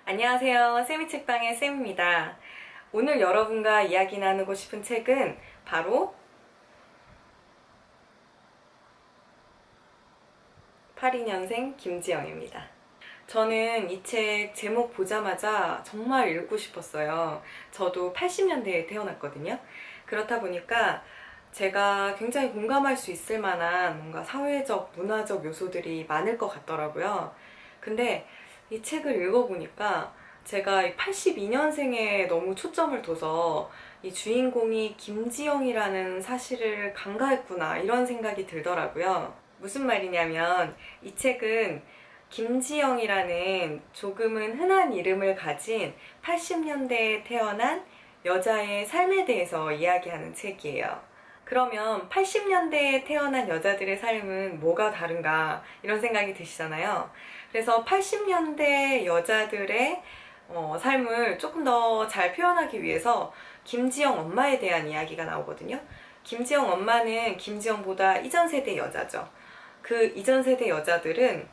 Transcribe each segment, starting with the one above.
안녕하세요. 쌤이 책방의 쌤입니다. 오늘 여러분과 이야기 나누고 싶은 책은 바로 82년생 김지영입니다. 저는 이 책 제목 보자마자 정말 읽고 싶었어요. 저도 80년대에 태어났거든요. 그렇다 보니까 제가 굉장히 공감할 수 있을 만한 뭔가 사회적, 문화적 요소들이 많을 것 같더라고요. 근데 이 책을 읽어보니까 제가 82년생에 너무 초점을 둬서 이 주인공이 김지영이라는 사실을 간과했구나 이런 생각이 들더라고요. 무슨 말이냐면 이 책은 김지영이라는 조금은 흔한 이름을 가진 80년대에 태어난 여자의 삶에 대해서 이야기하는 책이에요. 그러면 80년대에 태어난 여자들의 삶은 뭐가 다른가 이런 생각이 드시잖아요. 그래서 80년대 여자들의 삶을 조금 더 잘 표현하기 위해서 김지영 엄마에 대한 이야기가 나오거든요. 김지영 엄마는 김지영보다 이전 세대 여자죠. 그 이전 세대 여자들은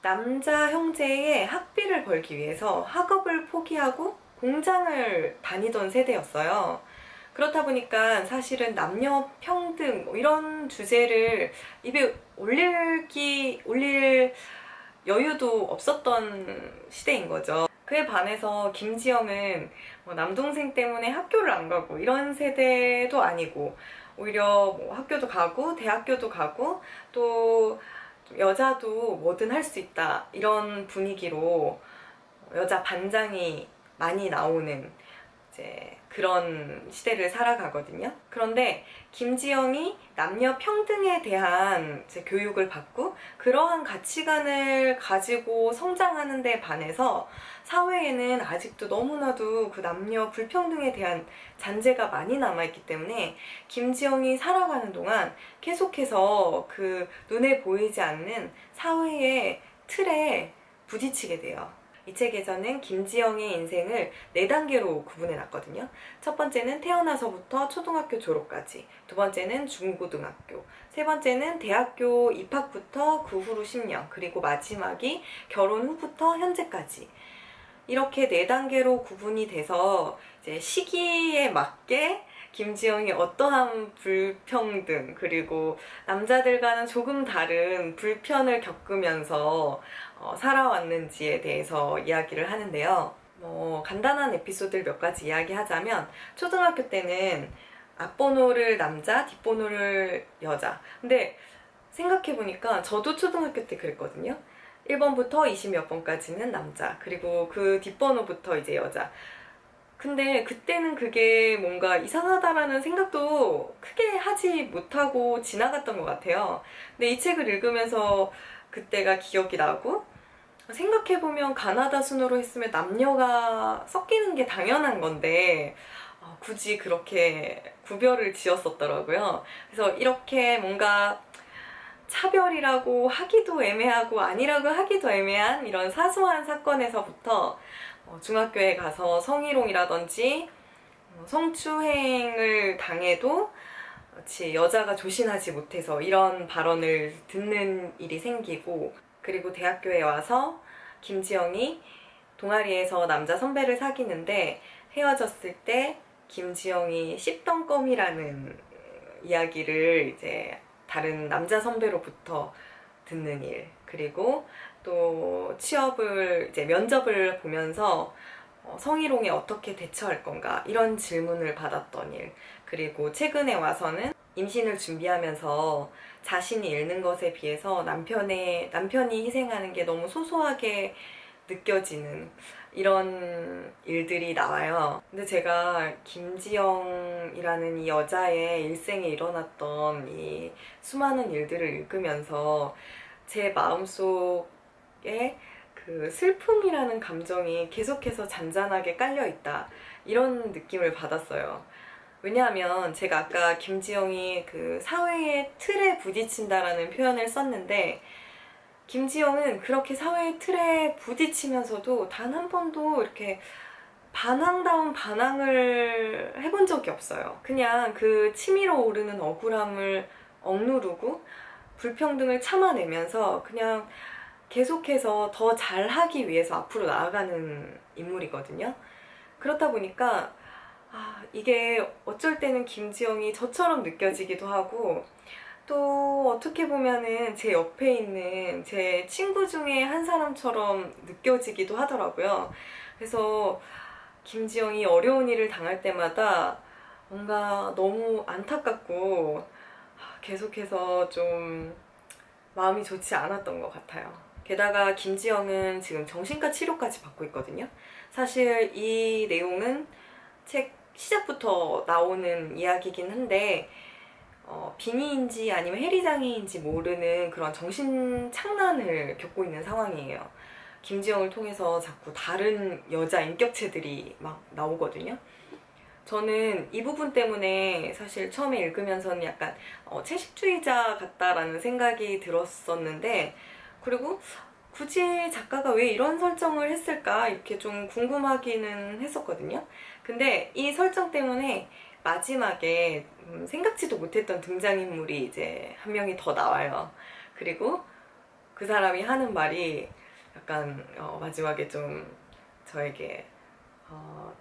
남자 형제의 학비를 벌기 위해서 학업을 포기하고 공장을 다니던 세대였어요. 그렇다 보니까 사실은 남녀 평등 이런 주제를 입에 올릴 여유도 없었던 시대인 거죠. 그에 반해서 김지영은 남동생 때문에 학교를 안 가고 이런 세대도 아니고 오히려 학교도 가고 대학교도 가고 또 여자도 뭐든 할 수 있다 이런 분위기로 여자 반장이 많이 나오는 이제 그런 시대를 살아가거든요. 그런데 김지영이 남녀 평등에 대한 이제 교육을 받고 그러한 가치관을 가지고 성장하는 데 반해서 사회에는 아직도 너무나도 그 남녀 불평등에 대한 잔재가 많이 남아있기 때문에 김지영이 살아가는 동안 계속해서 그 눈에 보이지 않는 사회의 틀에 부딪히게 돼요. 이 책에서는 김지영의 인생을 4단계로 구분해 놨거든요. 첫 번째는 태어나서부터 초등학교 졸업까지, 두 번째는 중고등학교, 세 번째는 대학교 입학부터 그 후로 10년, 그리고 마지막이 결혼 후부터 현재까지. 이렇게 4단계로 구분이 돼서 이제 시기에 맞게 김지영이 어떠한 불평등 그리고 남자들과는 조금 다른 불편을 겪으면서 살아왔는지에 대해서 이야기를 하는데요. 간단한 에피소드를 몇 가지 이야기하자면 초등학교 때는 앞번호를 남자, 뒷번호를 여자. 근데 생각해보니까 저도 초등학교 때 그랬거든요. 1번부터 20몇 번까지는 남자, 그리고 그 뒷번호부터 이제 여자. 근데 그때는 그게 뭔가 이상하다라는 생각도 크게 하지 못하고 지나갔던 것 같아요. 근데 이 책을 읽으면서 그때가 기억이 나고, 생각해보면 가나다 순으로 했으면 남녀가 섞이는 게 당연한 건데 굳이 그렇게 구별을 지었었더라고요. 그래서 이렇게 뭔가 차별이라고 하기도 애매하고 아니라고 하기도 애매한 이런 사소한 사건에서부터 중학교에 가서 성희롱이라든지 성추행을 당해도 마치 여자가 조신하지 못해서 이런 발언을 듣는 일이 생기고, 그리고 대학교에 와서 김지영이 동아리에서 남자 선배를 사귀는데 헤어졌을 때 김지영이 씹던 껌이라는 이야기를 이제 다른 남자 선배로부터 듣는 일, 그리고 또 취업을 이제 면접을 보면서 성희롱에 어떻게 대처할 건가 이런 질문을 받았던 일, 그리고 최근에 와서는 임신을 준비하면서 자신이 잃는 것에 비해서 남편이 희생하는 게 너무 소소하게 느껴지는 이런 일들이 나와요. 근데 제가 김지영이라는 이 여자의 일생에 일어났던 이 수많은 일들을 읽으면서 제 마음속에 그 슬픔이라는 감정이 계속해서 잔잔하게 깔려있다 이런 느낌을 받았어요. 왜냐하면 제가 아까 김지영이 그 사회의 틀에 부딪힌다라는 표현을 썼는데, 김지영은 그렇게 사회의 틀에 부딪히면서도 단 한 번도 이렇게 반항다운 반항을 해본 적이 없어요. 그냥 그 치밀어 오르는 억울함을 억누르고 불평등을 참아내면서 그냥 계속해서 더 잘하기 위해서 앞으로 나아가는 인물이거든요. 그렇다 보니까 이게 어쩔 때는 김지영이 저처럼 느껴지기도 하고, 또 어떻게 보면은 제 옆에 있는 제 친구 중에 한 사람처럼 느껴지기도 하더라고요. 그래서 김지영이 어려운 일을 당할 때마다 뭔가 너무 안타깝고 계속해서 좀 마음이 좋지 않았던 것 같아요. 게다가 김지영은 지금 정신과 치료까지 받고 있거든요. 사실 이 내용은 책 시작부터 나오는 이야기긴 한데 빙의인지 아니면 해리장애인지 모르는 그런 정신착란을 겪고 있는 상황이에요. 김지영을 통해서 자꾸 다른 여자 인격체들이 막 나오거든요. 저는 이 부분 때문에 사실 처음에 읽으면서는 약간 채식주의자 같다라는 생각이 들었었는데, 그리고 굳이 작가가 왜 이런 설정을 했을까 이렇게 좀 궁금하기는 했었거든요. 근데 이 설정 때문에 마지막에 생각지도 못했던 등장인물이 이제 한 명이 더 나와요. 그리고 그 사람이 하는 말이 약간 마지막에 좀 저에게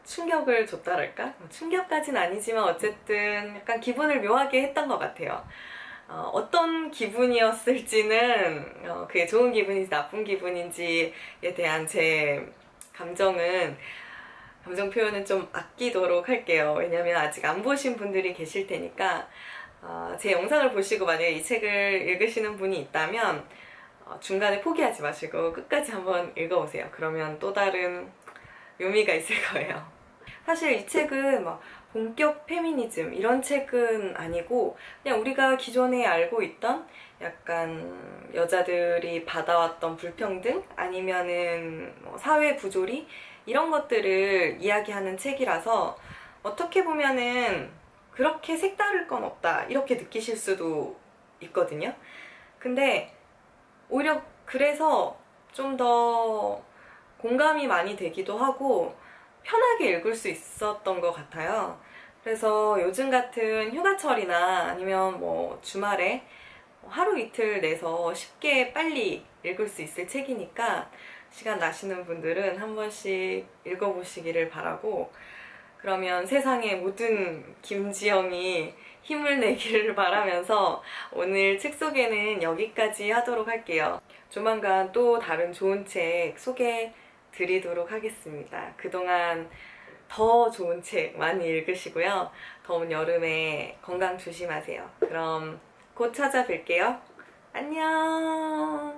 충격을 줬다랄까? 충격까지는 아니지만 어쨌든 약간 기분을 묘하게 했던 것 같아요. 어떤 기분이었을지는 그게 좋은 기분인지 나쁜 기분인지에 대한 제 감정 표현은 좀 아끼도록 할게요. 왜냐면 아직 안 보신 분들이 계실 테니까 제 영상을 보시고 만약에 이 책을 읽으시는 분이 있다면 중간에 포기하지 마시고 끝까지 한번 읽어보세요. 그러면 또 다른 묘미가 있을 거예요. 사실 이 책은 막 본격 페미니즘 이런 책은 아니고 그냥 우리가 기존에 알고 있던 약간 여자들이 받아왔던 불평등 아니면은 사회 부조리 이런 것들을 이야기하는 책이라서 어떻게 보면은 그렇게 색다를 건 없다 이렇게 느끼실 수도 있거든요. 근데 오히려 그래서 좀 더 공감이 많이 되기도 하고 편하게 읽을 수 있었던 것 같아요. 그래서 요즘 같은 휴가철이나 아니면 뭐 주말에 하루 이틀 내서 쉽게 빨리 읽을 수 있을 책이니까 시간 나시는 분들은 한 번씩 읽어보시기를 바라고, 그러면 세상의 모든 김지영이 힘을 내기를 바라면서 오늘 책 소개는 여기까지 하도록 할게요. 조만간 또 다른 좋은 책 소개 드리도록 하겠습니다. 그동안 더 좋은 책 많이 읽으시고요. 더운 여름에 건강 조심하세요. 그럼 곧 찾아뵐게요. 안녕.